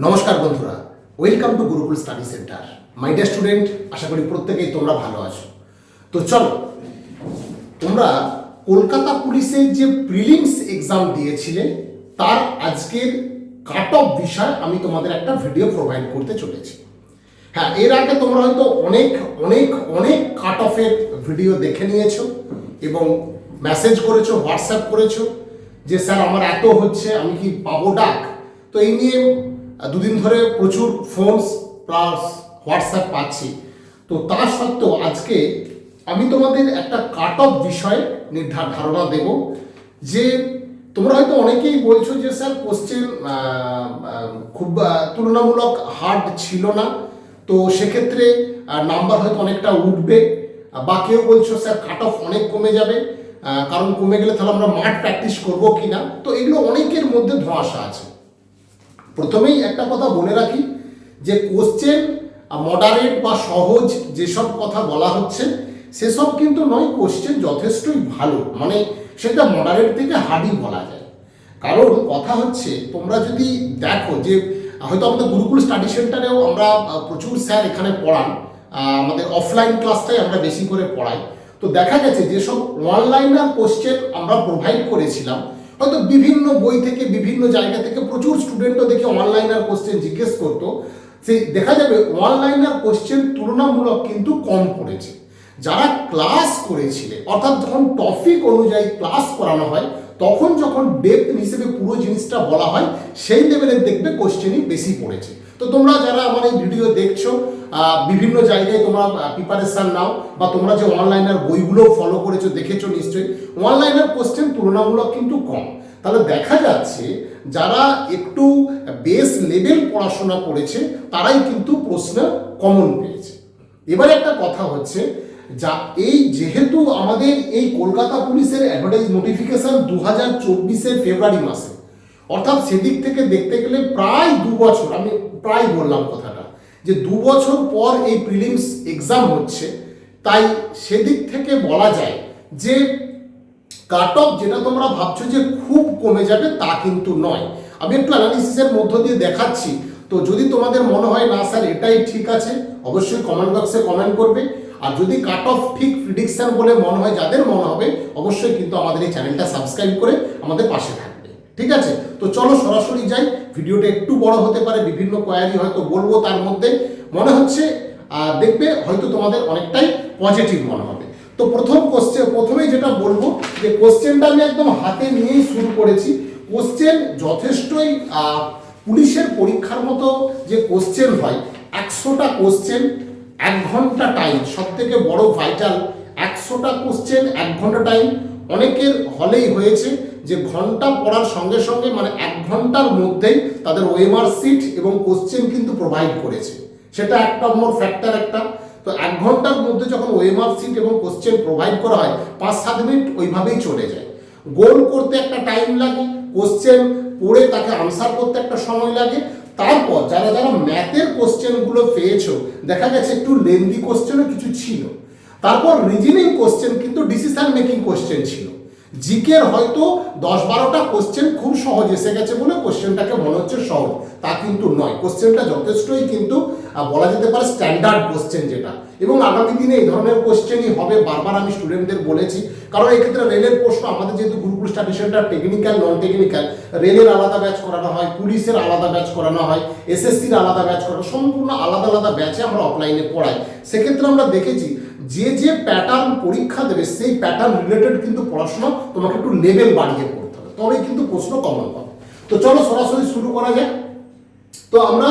নমস্কার বন্ধুরা, welcome to Gurukul study centre. My dear student, আশা করি প্রত্যেকেই তোমরা ভালো আছো। তো চলো, তোমরা কলকাতা পুলিশের যে প্রিলিমস এক্সাম দিয়েছিলে তার আজকের কাট অফ বিষয় আমি তোমাদের একটা ভিডিও প্রোভাইড করতে চলেছি। হ্যাঁ, এর আগে তোমরা হয়তো অনেক অনেক অনেক কাট অফের ভিডিও দেখে নিয়েছো এবং মেসেজ করেছো, হোয়াটসঅ্যাপ করেছো যে স্যার আমার এত হচ্ছে, আমি কি পাবো ডাক। তো এই নিয়ে দুদিন ধরে প্রচুর ফোনস প্লাস হোয়াটসঅ্যাপ পাচ্ছি। তো তা সত্ত্বেও আজকে আমি তোমাদের একটা কাট অফ বিষয়ে ধারণা দেব যে তোমরা হয়তো অনেকেই বলছো যে স্যার কোশ্চেন খুব তুলনামূলক হার্ড ছিল না, তো সেক্ষেত্রে নাম্বার হয়তো অনেকটা উঠবে, বা কেউ বলছো স্যার কাট অফ অনেক কমে যাবে, কারণ কমে গেলে তাহলে আমরা মাঠ প্র্যাকটিস করবো কিনা। তো এগুলো অনেকের মধ্যে ধোঁয়াশা আছে। প্রথমেই একটা কথা বলে রাখি যে কোশ্চেন মডারেট বা সহজ যেসব কথা বলা হচ্ছে সেসব কিন্তু নয়, কোশ্চেন যথেষ্টই ভালো, মানে সেটা মডারেট থেকে হার্ডই বলা যায়। কারণ কথা হচ্ছে তোমরা যদি দেখো যে হয়তো আমাদের গুরুকুল স্টাডি সেন্টারেও আমরা প্রচুর স্যার এখানে পড়ান, আমাদের অফলাইন ক্লাসটাই আমরা বেশি করে পড়াই। তো দেখা গেছে যেসব অনলাইনার কোশ্চেন আমরা প্রোভাইড করেছিলাম, হয়তো বিভিন্ন বই থেকে বিভিন্ন জায়গা থেকে প্রচুর স্টুডেন্টও দেখে অনলাইনার কোশ্চেন জিজ্ঞেস করতো, সেই দেখা যাবে অনলাইনার কোশ্চেন তুলনামূলক কিন্তু কম পড়েছে। যারা ক্লাস করেছিলে, অর্থাৎ যখন টপিক অনুযায়ী ক্লাস করানো হয় তখন যখন ডেপথ হিসেবে পুরো জিনিসটা বলা হয় সেই লেভেলের দেখবে কোশ্চেনই বেশি পড়েছে। তো তোমরা যারা আমার এই ভিডিও দেখছো, বিভিন্ন জায়গায় তোমরা প্রিপারেশান নাও, বা তোমরা যে অনলাইনের বইগুলো ফলো করেছো দেখেছো নিশ্চয়ই, অনলাইনের কোশ্চেন তুলনামূলক কিন্তু কম। তাহলে দেখা যাচ্ছে যারা একটু বেস লেভেল পড়াশোনা করেছে তারাই কিন্তু প্রশ্ন কমন পেয়েছে। এবারে একটা কথা হচ্ছে, যা এই যেহেতু আমাদের এই কলকাতা পুলিশের অ্যাডভার্টাইজ নোটিফিকেশন 2024 ফেব্রুয়ারি মাসে, অর্থাৎ সেদিক থেকে দেখতে গেলে প্রায় 2 বছর, আমি প্রায় বললাম কথাটা, যে 2 বছর পর এই প্রিলিমস এক্সাম হচ্ছে, তাই সেদিক থেকে বলা যায় যে কাট অফ যেটা তোমরা ভাবছো যে খুব কমে যাবে তা কিন্তু নয়। আমি একটু অ্যানালিসিসের মধ্য দিয়ে দেখাচ্ছি। তো যদি তোমাদের মনে হয় না স্যার এটাই ঠিক আছে, অবশ্যই কমেন্ট বক্সে কমেন্ট করবে। আর যদি কাট অফ ঠিক প্রিডিকশন বলে মনে হয়, যাদের মনে হবে, অবশ্যই কিন্তু আমাদের এই চ্যানেলটা সাবস্ক্রাইব করে আমাদের পাশে থাকবে। ঠিক আছে, তো চলো সরাসরি যাই। ভিডিওটা একটু বড় হতে পারে, বিভিন্ন কোয়ারি হয়তো বলবো, তার মধ্যে মনে হচ্ছে দেখবে হয়তো তোমাদের অনেকটাই পজিটিভ মনে হবে। তো প্রথমেই যেটা বলবো যে কোশ্চেনটা আমি একদম হাতে নিয়েই শুরু করেছি। কোশ্চেন যথেষ্টই পুলিশের পরীক্ষার মতো যে কোশ্চেন হয়, 100টা কোশ্চেন 1 ঘন্টা টাইম, সব থেকে বড় ভাইটাল, 100টা কোশ্চেন 1 ঘন্টা টাইম। অনেকের হলেই হয়েছে যে ঘন্টা পড়ার সঙ্গে সঙ্গে মানে 1 ঘন্টার মধ্যেই তাদের ওএমআর সিট এবং কোশ্চেন কিন্তু প্রোভাইড করেছে, সেটা 1 নম্বর ফ্যাক্টর একটা। তো 1 ঘন্টার মধ্যে যখন ওএমআর সিট এবং কোশ্চেন প্রোভাইড করা হয়, 5-7 মিনিট ওইভাবেই চলে যায়। গোল করতে একটা টাইম লাগে, কোশ্চেন পড়ে তাকে আনসার করতে একটা সময় লাগে। তারপর যারা যারা ম্যাথের কোশ্চেনগুলো পেয়েছো, দেখা গেছে একটু লেন্দি কোশ্চেনও কিছু ছিল। তারপর রিজনিং কোশ্চেন কিন্তু ডিসিশন মেকিং কোশ্চেন ছিল। জিকের হয়তো 10-12টা কোশ্চেন খুব সহজ এসে গেছে বলে কোশ্চেনটাকে মনে হচ্ছে সহজ, তা কিন্তু নয়। কোশ্চেনটা যথেষ্টই কিন্তু বলা যেতে পারে স্ট্যান্ডার্ড কোশ্চেন যেটা, এবং আগামী দিনে এই ধরনের কোশ্চেনই হবে, বারবার আমি স্টুডেন্টদের বলেছি। কারণ এক্ষেত্রে রেলের প্রশ্ন, আমাদের যেহেতু Gurukul study centre technical non technical, রেলের আলাদা ব্যাচ করানো হয়, পুলিশের আলাদা ব্যাচ করানো হয়, এসএসসির আলাদা ব্যাচ করানো, সম্পূর্ণ আলাদা আলাদা ব্যাচে আমরা অফলাইনে পড়াই। সেক্ষেত্রে আমরা দেখেছি যে যে প্যাটার্ন পরীক্ষা দেবে সেই প্যাটার্ন রিলেটেড কিন্তু পড়াশোনা তোমাকে একটু লেভেল বাড়িয়ে পড়তে হবে, তবেই কিন্তু প্রশ্ন কমন পাবে। তো চলো সরাসরি শুরু করা যাক। তো আমরা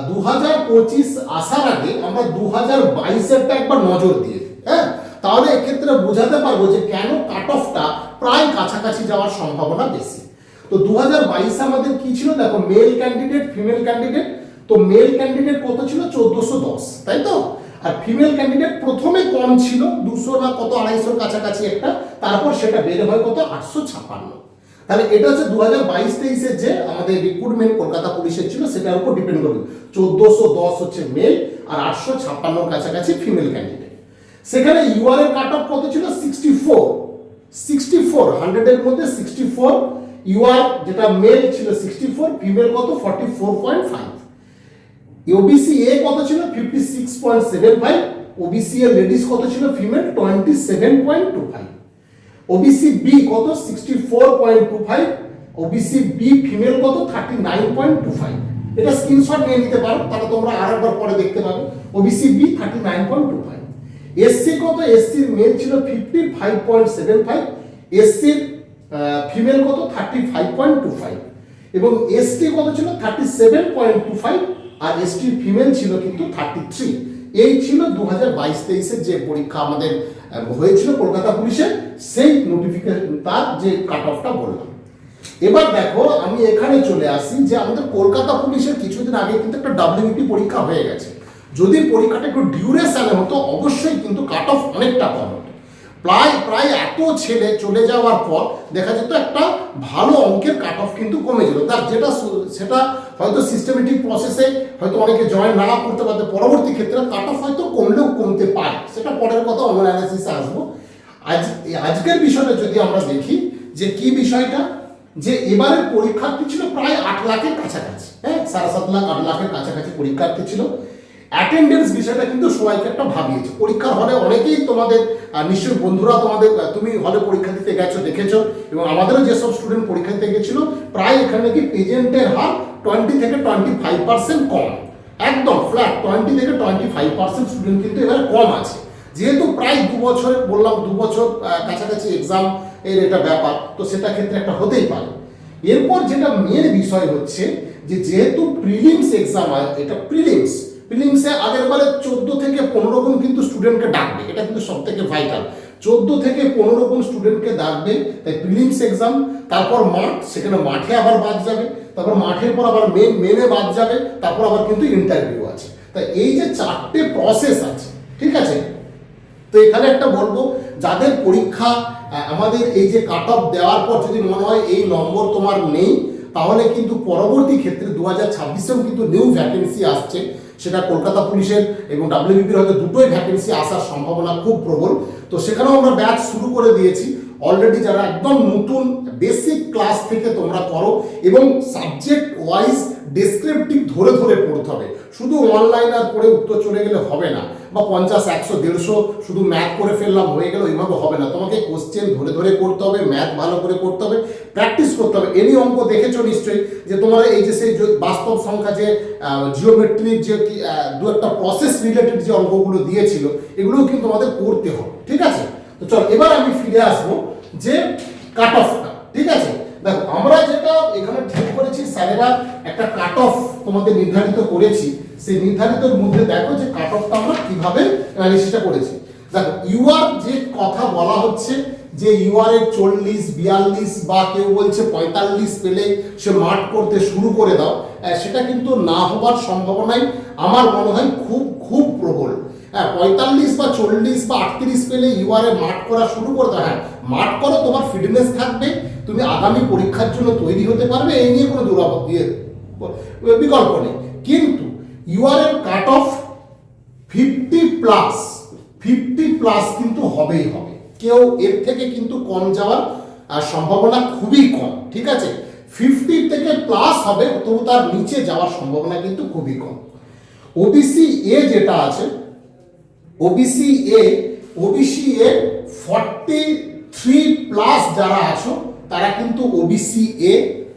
2025 আসার আগে আমরা 2022-এরটা একবার নজর দিয়ে দিই, হ্যাঁ, তাহলে এক্ষেত্রে বোঝাতে পারবো যে কেন কাট অফটা প্রায় কাছাকাছি যাওয়ার সম্ভাবনা বেশি। তো 2022 আমাদের কি ছিল দেখো, মেল ক্যান্ডিডেট, ফিমেল ক্যান্ডিডেট। তো মেল ক্যান্ডিডেট কত ছিল? 1410, তাই তো। আর ফিমেল ক্যান্ডিডেট প্রথমে কম ছিল, 200 না কত, 250 কাছাকাছি একটা, তারপর সেটা বেড়ে হয় কত, 856। তাহলে এটা হচ্ছে 2022-23-এর যে আমাদের রিক্রুটমেন্ট কলকাতা পুলিশের ছিল, সেটার উপর ডিপেন্ড করবে। 1410 হচ্ছে মেল আর 856 কাছাকাছি ফিমেল ক্যান্ডিডেট। সেখানে ইউআর এর কাট অফ কত ছিল? 64, 100-এর মধ্যে 64। ইউআর যেটা মেল ছিল 64, ফিমেল কত? 44.5। ওবিসি এ কত ছিল 56.75, ওবিসি এ লেডিস কত ছিল ফিমেল 27.25, ওবিসি বি কত 64.25, ওবিসি বি ফিমেল কত 39.25। এটা স্ক্রিনশট নিয়ে নিতে পারো, তাহলে তোমরা আরেকবার পরে দেখতে পাবে। OBC B 39.25। এসসি কত, এসসির মেল ছিল 55.75, এসসির ফিমেল কত 35.25, এবং এসটি কত ছিল 37.25, আর এসটির ফিমেল ছিল কিন্তু 33। এই ছিল 2022-23-এর যে পরীক্ষা আমাদের হয়েছিল কলকাতা পুলিশের, সেই নোটিফিকেশন তার যে কাট অফটা বললাম। এবার দেখো আমি এখানে চলে আসি যে আমাদের কলকাতা পুলিশের কিছুদিন আগে কিন্তু একটা ডাব্লিউপি পরীক্ষা হয়ে গেছে। যদি পরীক্ষাটা একটু ডিউরেশনে হতো অবশ্যই কিন্তু কাট অফ অনেকটা কম হতো। প্রায় এত ছেলে চলে যাওয়ার পর দেখা যেত একটা ভালো অঙ্কের কাট অফ কিন্তু কমে যেত। তার সেটা হয়তো সিস্টেমেটিক প্রসেসে হয়তো অনেকে জয়েন না করতে পারতে, পরবর্তী ক্ষেত্রে কাট অফ হয়তো কমলেও কমতে পারে, সেটা পরের কথা, অন্য অ্যানালিসিসে আসবো। আজকের বিষয়টা যদি আমরা দেখি যে কি বিষয়টা, যে এবারের পরীক্ষার্থী ছিল প্রায় 8 লাখের কাছাকাছি, হ্যাঁ 7.5 লাখ 8 লাখের কাছাকাছি পরীক্ষার্থী ছিল। অ্যাটেন্ডেন্স বিষয়টা কিন্তু সবাইকে একটা ভাবিয়েছে। পরীক্ষার হলে অনেকেই তোমাদের নিশ্চয়ই বন্ধুরা তুমি হলে পরীক্ষা দিতে গেছো, দেখেছো, এবং আমাদেরও যেসব স্টুডেন্ট পরীক্ষা দিতে গেছিল প্রায় এখানে কি প্রেজেন্টের হার 20 থেকে 25% কম, একদম ফ্ল্যাট 20 থেকে 25% স্টুডেন্ট কিন্তু এবারে কম আছে। যেহেতু প্রায় 2 বছর বললাম, 2 বছর কাছাকাছি এক্সাম এর এটা ব্যাপার, তো সেটা ক্ষেত্রে একটা হতেই পারে। এরপর যেটা মেন বিষয় হচ্ছে যে যেহেতু প্রিলিমস এক্সাম, এটা প্রিলিমসে আগের বারে 14 থেকে 15 গুণ কিন্তু স্টুডেন্টকে ডাকবে, এটা কিন্তু সব থেকে ভাইটাল। 14 থেকে 15 গুণ স্টুডেন্টকে ডাকবে, তাই প্রিলিমস এক্সাম, তারপর মাঠ, সেখানে মাঠে আবার বাদ যাবে, তারপর মাঠের পর আবার মেনে বাদ যাবে, তারপর আবার কিন্তু ইন্টারভিউ আছে। তাই এই যে 4টে প্রসেস আছে, ঠিক আছে। তো এখানে একটা বলবো, যাদের পরীক্ষা আমাদের এই যে কাট অফ দেওয়ার পর যদি মনে হয় এই নম্বর তোমার নেই, তাহলে কিন্তু পরবর্তী ক্ষেত্রে 2026-এও কিন্তু নিউ ভ্যাকেন্সি আসছে, সেটা কলকাতা পুলিশের এবং ডাব্লিউবিপির হয়তো দুটোই ভ্যাকেন্সি আসার সম্ভাবনা খুব প্রবল। তো সেখানেও আমরা ব্যাচ শুরু করে দিয়েছি অলরেডি। যারা একদম নতুন বেসিক ক্লাস থেকে তোমরা করো, এবং সাবজেক্ট ওয়াইজ ডেসক্রিপটিভ ধরে পড়তে হবে। শুধু অনলাইনার পড়ে উত্তর চলে গেলে হবে না, বা 50, 100, 150 শুধু ম্যাথ করে ফেললাম হয়ে গেল, এইভাবে হবে না। তোমাকে কোশ্চেন ধরে করতে হবে, ম্যাথ ভালো করে করতে হবে, প্র্যাকটিস করতে হবে। এনি অঙ্ক দেখেছো নিশ্চয়ই, যে তোমার এই যে সেই বাস্তব সংখ্যা, যে জিওমেট্রির যে দু একটা প্রসেস রিলেটেড যে অঙ্কগুলো দিয়েছিল, এগুলোও কিন্তু আমাদের করতে হবে, ঠিক আছে। তো চল এবার আমি ফিরে আসবো যে কাট অফটা, ঠিক আছে। দেখো আমরা যেটা এখানে ঠিক করেছি, স্যারেরা একটা কাট অফ তোমাদের নির্ধারিত করেছি, সেই নির্ধারিতর মধ্যে দেখো যে কাট অফটা আমরা কিভাবে অ্যানালিসিসটা করেছি। দেখো ইউআর যে কথা বলা হচ্ছে, যে ইউআর এর 40, 42 বা কেউ বলছে 45 পেলে সে মাঠ করতে শুরু করে দাও, সেটা কিন্তু না হবার সম্ভাবনাই আমার মনে হয় খুব প্রবল। হ্যাঁ 45 বা 40 বা 38 পেলে ইউআর এ মাঠ করা শুরু করে দাও। হ্যাঁ মাঠ করো, তোমার ফিটনেস থাকবে, তুমি আগামী পরীক্ষার জন্য তৈরি হতে পারবে, এই নিয়ে কোনো বিকল্প নেই। কিন্তু ইউআর এর কাট অফ 50+ কিন্তু হবেই হবে, কেউ এর থেকে কিন্তু কম যাওয়ার সম্ভাবনা খুবই কম, ঠিক আছে। 50 থেকে প্লাস হবে, তবু তার নিচে যাওয়ার সম্ভাবনা কিন্তু খুবই কম। ওবিসি এ যেটা আছে, ওবিসি এ 43+ যারা আছো তারা কিন্তু ওবিসি এ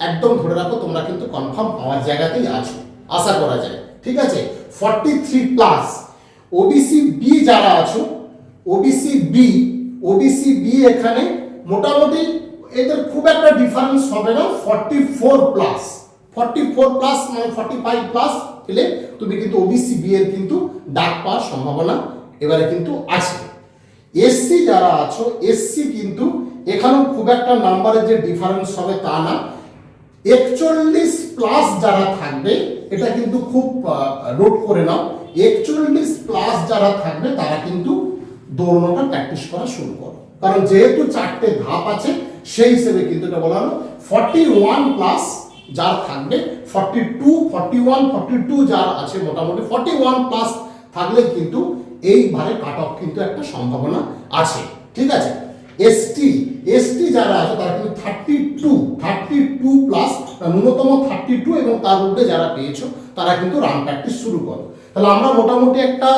একদম ধরে রাখো, তোমরা কিন্তু কনফার্ম হওয়ার জায়গাতেই আছো, আশা করা যায়, ঠিক আছে। 43+। ওবিসি বি যারা আছো, ওবিসি বি এখানে মোটামুটি এদের খুব একটা ডিফারেন্স হবে না, 44+। মানে 45+ পেলে তুমি কিন্তু ওবিসি বি এর কিন্তু ডাক পাওয়ার সম্ভাবনা এবারে কিন্তু আছে। এসসি যারা আছো, এসসি কিন্তু এখানেও খুব একটা নাম্বারের যে ডিফারেন্স হবে তা না। 41+ যারা থাকবে, এটা কিন্তু খুব নোট করে নাও, 41+ যারা থাকবে তারা কিন্তু দৌড়ানোটা প্র্যাকটিস করা শুরু করো, কারণ যেহেতু 4টে ধাপ আছে সেই হিসেবে কিন্তু এটা বলা হলো। 41+ যার থাকবে, 42, 41, 42 যার আছে, মোটামুটি 41+ থাকলে কিন্তু এইবারে কাট অফ কিন্তু একটা সম্ভাবনা আছে, ঠিক আছে। এসটি যারা আছে তারা কিন্তু 32+, ন্যূনতম 32 এবং তার মধ্যে যারা পেয়েছো তারা কিন্তু রান প্র্যাকটিস শুরু করো। তাহলে আমরা মোটামুটি একটা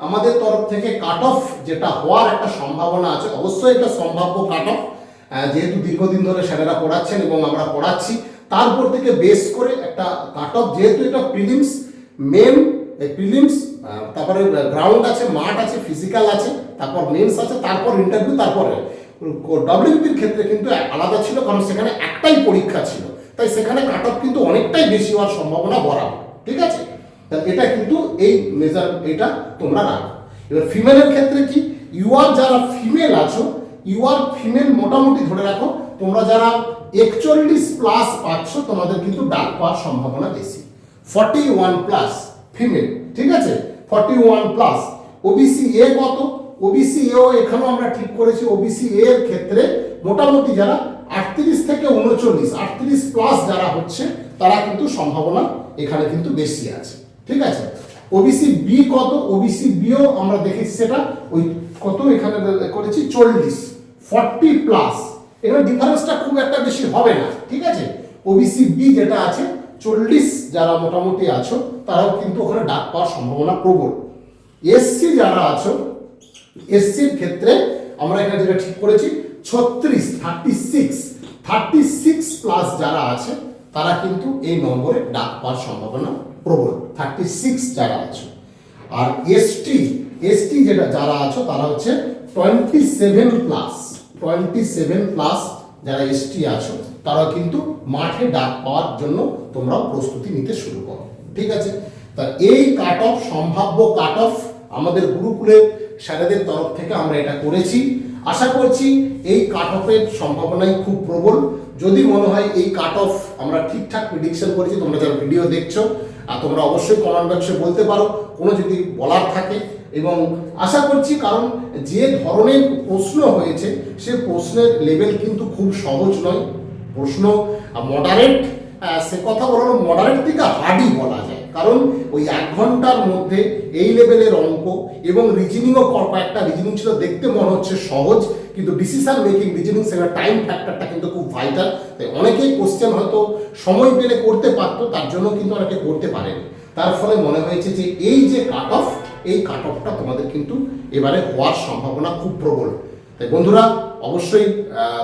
আমাদের তরফ থেকে কাট অফ যেটা হওয়ার একটা সম্ভাবনা আছে, অবশ্যই এটা সম্ভাব্য কাট অফ, যেহেতু দীর্ঘদিন ধরে স্যারেরা পড়াচ্ছেন এবং আমরা পড়াচ্ছি, তারপর থেকে বেস করে একটা কাট অফ, যেহেতু এটা প্রিলিমস মেন প্রিলিমস, তারপরে গ্রাউন্ড আছে, মাঠ আছে, ফিজিক্যাল আছে, তারপর মেন্স আছে, তারপর ইন্টারভিউ, তারপরে ডব্লিউবিপির ক্ষেত্রে কিন্তু আলাদা ছিল, কারণ সেখানে একটাই পরীক্ষা ছিল, তাই সেখানে কাট অফ কিন্তু অনেকটাই বেশি হওয়ার সম্ভাবনা বরাবর। ঠিক আছে, এটা কিন্তু এই মেজার এটা তোমরা রাখো। এবার ফিমেলের ক্ষেত্রে কি, ইউআর যারা ফিমেল আছো, ইউআর ফিমেল মোটামুটি ধরে রাখো তোমরা যারা 41+ পাচ্ছ তোমাদের কিন্তু ডাক পাওয়ার সম্ভাবনা বেশি, 41+ ফিমেল। ঠিক আছে, 41+। ওবিসি এ কত, ওবিসি এও এখানেও আমরা ঠিক করেছি, ওবিসি এর ক্ষেত্রে মোটামুটি যারা 38 থেকে 39, 38+ যারা হচ্ছে তারা কিন্তু সম্ভাবনা এখানে কিন্তু বেশি আছে। ঠিক আছে, ওবিসি বি কত, ওবিসি বিও আমরা দেখেছি সেটা ওই কত এখানে করেছি 40+, এখানে ডিফারেন্সটা খুব একটা বেশি হবে না। ঠিক আছে, ওবিসি বি যেটা আছে 40 যারা মোটামুটি আছো তারাও কিন্তু ওখানে ডাক পাওয়ার সম্ভাবনা প্রবল। এসসি যারা আছো, এসসির ক্ষেত্রে আমরা এখানে যেটা ঠিক করেছি 36+ যারা আছে তারা কিন্তু এই নম্বরে ডাক পাওয়ার সম্ভাবনা প্রবল, 36 যারা আছো। আর এসটি যেটা যারা আছো তারা হচ্ছে 27+ যারা এসটি আছো তারা কিন্তু মাঠে ডাক পাওয়ার জন্য তোমরা প্রস্তুতি নিতে শুরু করো। ঠিক আছে, তা এই কাট অফ সম্ভাব্য কাট অফ আমাদের গুরুকুলের স্যারেদের তরফ থেকে আমরা এটা করেছি। আশা করছি এই কাট অফের সম্ভাবনাই খুব প্রবল। যদি মনে হয় এই কাট অফ আমরা ঠিকঠাক প্রেডিকশন করেছি, তোমরা যারা ভিডিও দেখছো আর তোমরা অবশ্যই কমেন্ট বক্সে বলতে পারো কোনো যদি বলার থাকে। এবং আশা করছি, কারণ যে ধরনের প্রশ্ন হয়েছে সে প্রশ্নের লেভেল কিন্তু খুব সহজ নয়, প্রশ্ন মডারেট, সে কথা বলানো মডারেট থেকে হার্ডই বলা যায়, কারণ ওই 1 ঘন্টার মধ্যে এই লেভেলের অঙ্ক এবং রিজনিংও কয়েকটা রিজনিং ছিল, দেখতে মনে হচ্ছে সহজ কিন্তু ডিসিশন মেকিং রিজনিং সেখানে টাইম ফ্যাক্টরটা কিন্তু খুব ভাইটাল। তাই অনেকেই কোশ্চেন হয়তো সময় পেলে করতে পারতো, তার জন্য কিন্তু অনেকে করতে পারেনি। তার ফলে মনে হয়েছে যে এই যে কাট অফ, এই কাট অফটা তোমাদের কিন্তু এবারে হওয়ার সম্ভাবনা খুব প্রবল। তাই বন্ধুরা অবশ্যই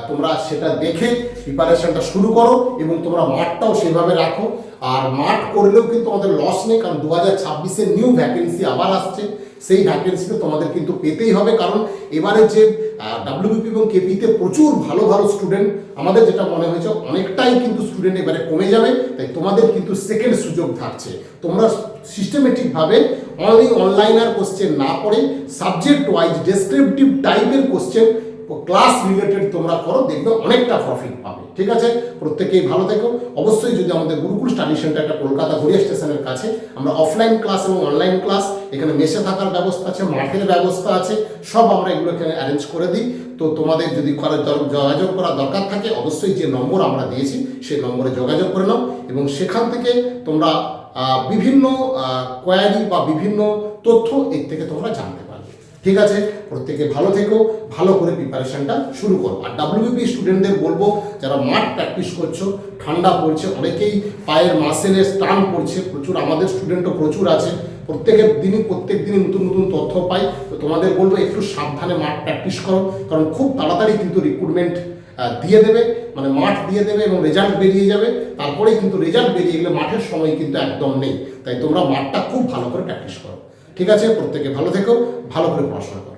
তোমরা সেটা দেখে প্রিপারেশনটা শুরু করো এবং তোমরা মাঠটাও সেভাবে রাখো। আর মাঠ করলেও কিন্তু আমাদের লস নেই, কারণ 2026-এর নিউ ভ্যাকেন্সি আবার আসছে, সেই ভ্যাকেন্সিতে তোমাদের কিন্তু পেতেই হবে। কারণ এবারে যে ডাব্লিউবিপি এবং কেপিতে প্রচুর ভালো ভালো স্টুডেন্ট, আমাদের যেটা মনে হয়েছে অনেকটাই কিন্তু স্টুডেন্ট এবারে কমে যাবে, তাই তোমাদের কিন্তু সেকেন্ড সুযোগ থাকছে। তোমরা সিস্টেমেটিকভাবে অনলি অনলাইনার কোশ্চেন না পড়ে সাবজেক্ট ওয়াইজ ডেসক্রিপটিভ টাইপের কোশ্চেন ক্লাস রিলেটেড তোমরা করো, দেখবে অনেকটা প্রফিট পাবে। ঠিক আছে, প্রত্যেকেই ভালো থেকো। অবশ্যই যদি আমাদের গুরুকুল স্টাডি সেন্টারটা কলকাতা গড়িয়া স্টেশনের কাছে, আমরা অফলাইন ক্লাস এবং অনলাইন ক্লাস, এখানে মেসে থাকার ব্যবস্থা আছে, মাঠের ব্যবস্থা আছে, সব আমরা এগুলো এখানে অ্যারেঞ্জ করে দিই। তো তোমাদের যদি যোগাযোগ করার দরকার থাকে অবশ্যই যে নম্বর আমরা দিয়েছি সেই নম্বরে যোগাযোগ করে নাও এবং সেখান থেকে তোমরা বিভিন্ন কোয়ারি বা বিভিন্ন তথ্য এর থেকে তোমরা জানতে পারবে। ঠিক আছে, প্রত্যেকে ভালো থেকো, ভালো করে প্রিপারেশনটা শুরু করো। আর ডাব্লিউবিপি স্টুডেন্টদের বলবো, যারা মাঠ প্র্যাকটিস করছো, ঠান্ডা পড়ছে, অনেকেই পায়ের মাসেলের টান পড়ছে প্রচুর, আমাদের স্টুডেন্টও প্রচুর আছে, প্রত্যেক দিনই নতুন নতুন তথ্য পাই। তো তোমাদের বলবো একটু সাবধানে মাঠ প্র্যাকটিস করো, কারণ খুব তাড়াতাড়ি কিন্তু রিক্রুটমেন্ট দিয়ে দেবে, মানে মাঠ দিয়ে দেবে এবং রেজাল্ট বেরিয়ে যাবে। তারপরেই কিন্তু রেজাল্ট বেরিয়ে গেলে মাঠের সময় কিন্তু একদম নেই, তাই তোমরা মাঠটা খুব ভালো করে প্র্যাকটিস করো। ঠিক আছে, প্রত্যেকে ভালো থেকো, ভালো করে পড়াশোনা করো।